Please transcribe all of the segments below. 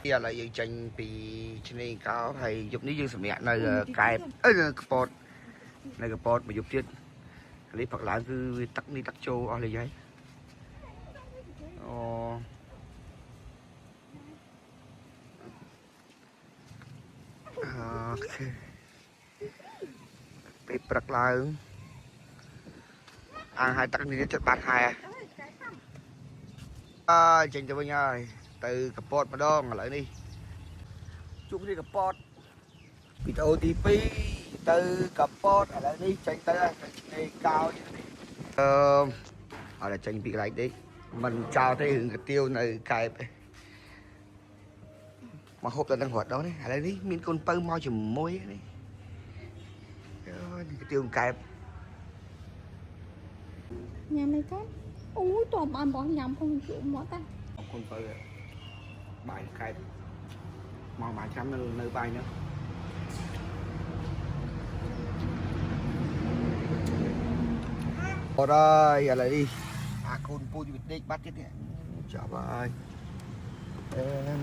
giờ là dương tranh vì trên đây có thầy giúp ní dương sầm nhẹ nơi cài sport nơi sport mà giúp chết lấy phật lại cứ tắt đi tắt châu ở lại giấy ok bị bật lại hai tắt đi chết bạn hai tranh cho bên ơi từ sport mà đo lại đi chúng đi sport bị OTP từ sport ở lại đi tranh tới đây cao ở đây tranh bị lại đi mình chào thấy hưởng cái tiêu này cài mà hộp là đang hoạt đó đấy ở đây đi miếng con pơ mau chùm môi đấy cái tiêu cài nhà mày cái ui tôm ăn bỏ nhầm không chịu mất ta con pơ bài cài màu bài chăm nơi bài nữa rồi giờ lại đi con pui bị đích bắt chết nè chào bài em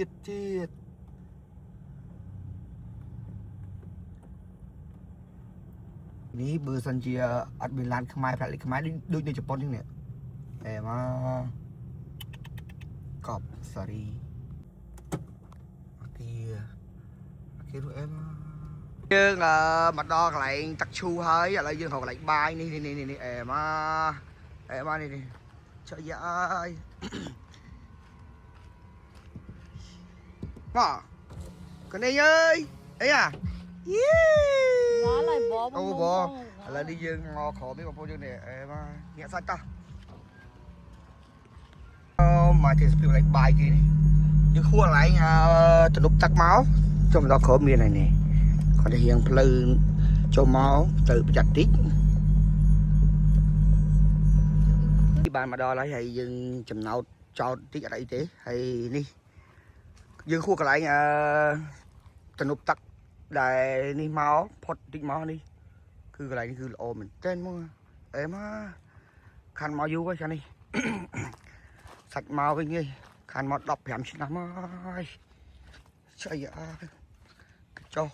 chết ní bữa sân chia ở bên lan khmai phải lấy khmai đôi như Japan thế này em cọp sorry kia rồi em dương mặt đo lại tắc chu hơi là dương học lại bài nè em nè trời ơi mà con đi ơi ấy à nó lại bò là đi dương ngò khổ biết con dương này em nhẹ sao ta mà thì spill lại bài kia này nhưng khua lại từ lúc tắt máu trong đó khổ miền này nè còn hiện plư cho máu từ chặt tít bạn mà đo lại hay dừng chùm nào cho tít ở đây y tế hay đi dừng khua lại từ lúc tắt đại đi máu phốt tít máu đi cứ cái này cứ ôm mình trên mua em khăn máu vui quá sao đi sạch máu cái gì khăn máu đọc hẻm xin lắm ơi trời ơi cho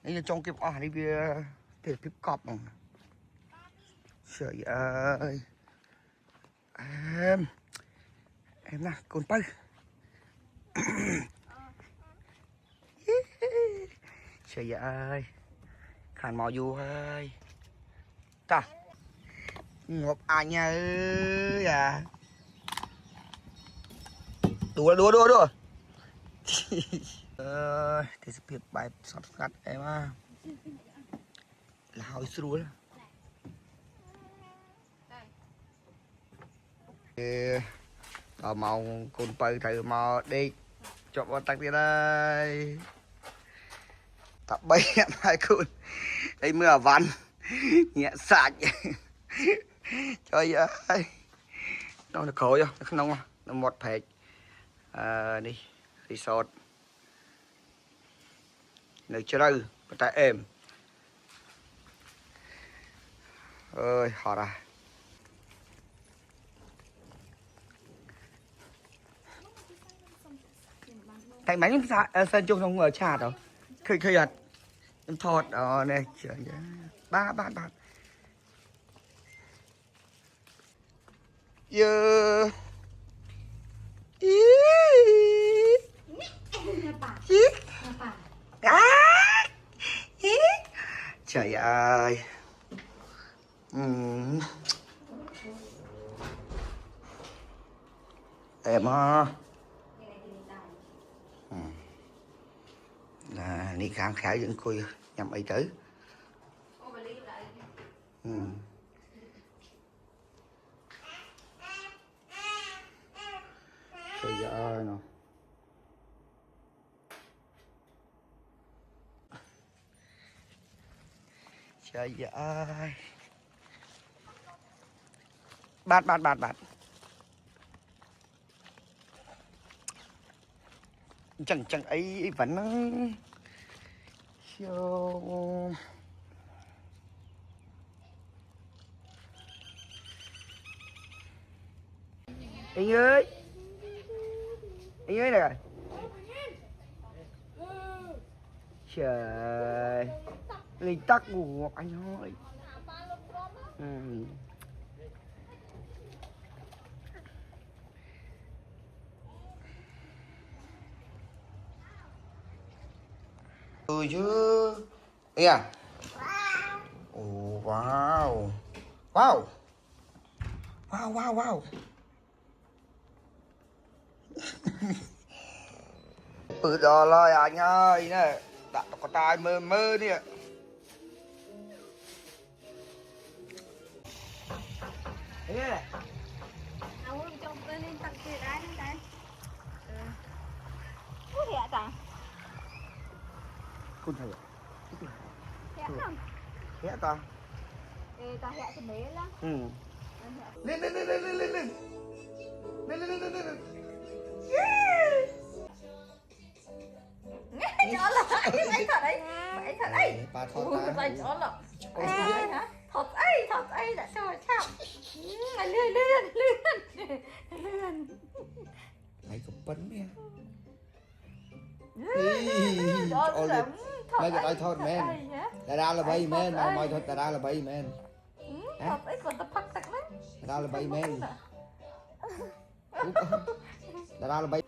đây là trong cái đi về để tiếp cọp mà trời ơi em nè con bay trời ơi khăn máu vui ơi ta ngọc anh ơi à đùa thì sẽ việc bài sắp cắt em là hỏi xui màu con bay thầy màu đi chọn con tắc đi đây tập bay hai con đây mưa văn nhẹ sạch trời ơi nó là khổ không nông nó một phèn đi resort nơi chơi tại em ơi họ ra thành bánh sân chung không ở trà đâu khơi giật em thọt này trời ba bạn giờ trời ơi em là đi khám khảo những coi nhằm ấy tới trời ơi nó trời ơi bạt chẳng ấy vẫn Chiều anh ơi này trời linh tắc ngủ anh ơi. Chứ ê à. Oh, wow wow wow wow wow bự đò lời anh ơi nè đã có tai mơ mơ đi ạ. Ê này Đâu trong cái lên tặng kia đây đây. Có hẹ ta? con thầy Hẹ không? hẹ ta. Ê ta hẹ thì bé lắm. Lên lên lên lên lên lên lên lên lên lên lên lên. Chó là ấy thật đấy. Ấy thật đấy. Bà thọt Ôi ta. tay chó là. Hả? Thật ấy đã sao sao? Lươn. Mày có bấn nha. Mày cái tay thọt men. Đã là bay men, mày thọt đã là bay men. Thật ấy còn tập phát tặng đấy. Đã là bay men. Đã là bay.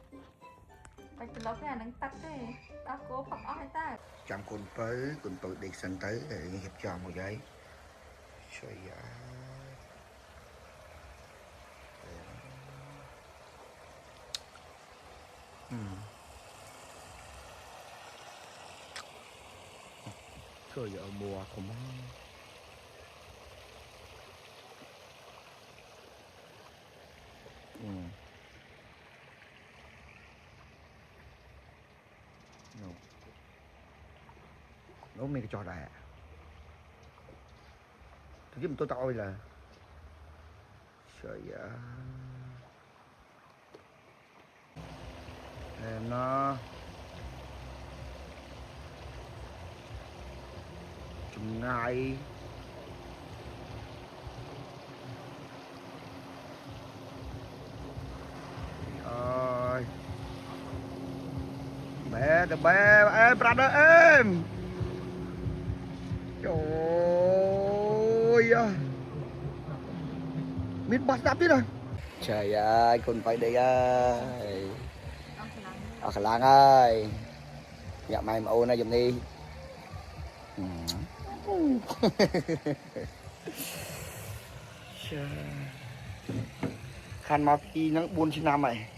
Mày từ lúc này đang tắt đấy. Tao cố phật oi ta. Trong con tôi đi sân tới để hiệp cho một giấy. Trời ơi. Trời ơi mùa không. Nó mấy cái trò này tôi giúp tôi tao là trời ơi em nó chừng ngày ơi bé từ bé em brother em trời ơi miếng bát đắp rồi trời ơi con phải đi ơi khả năng ơi dạ mày mà ôn này giùm đi khăn mà khi nó buôn trên năm này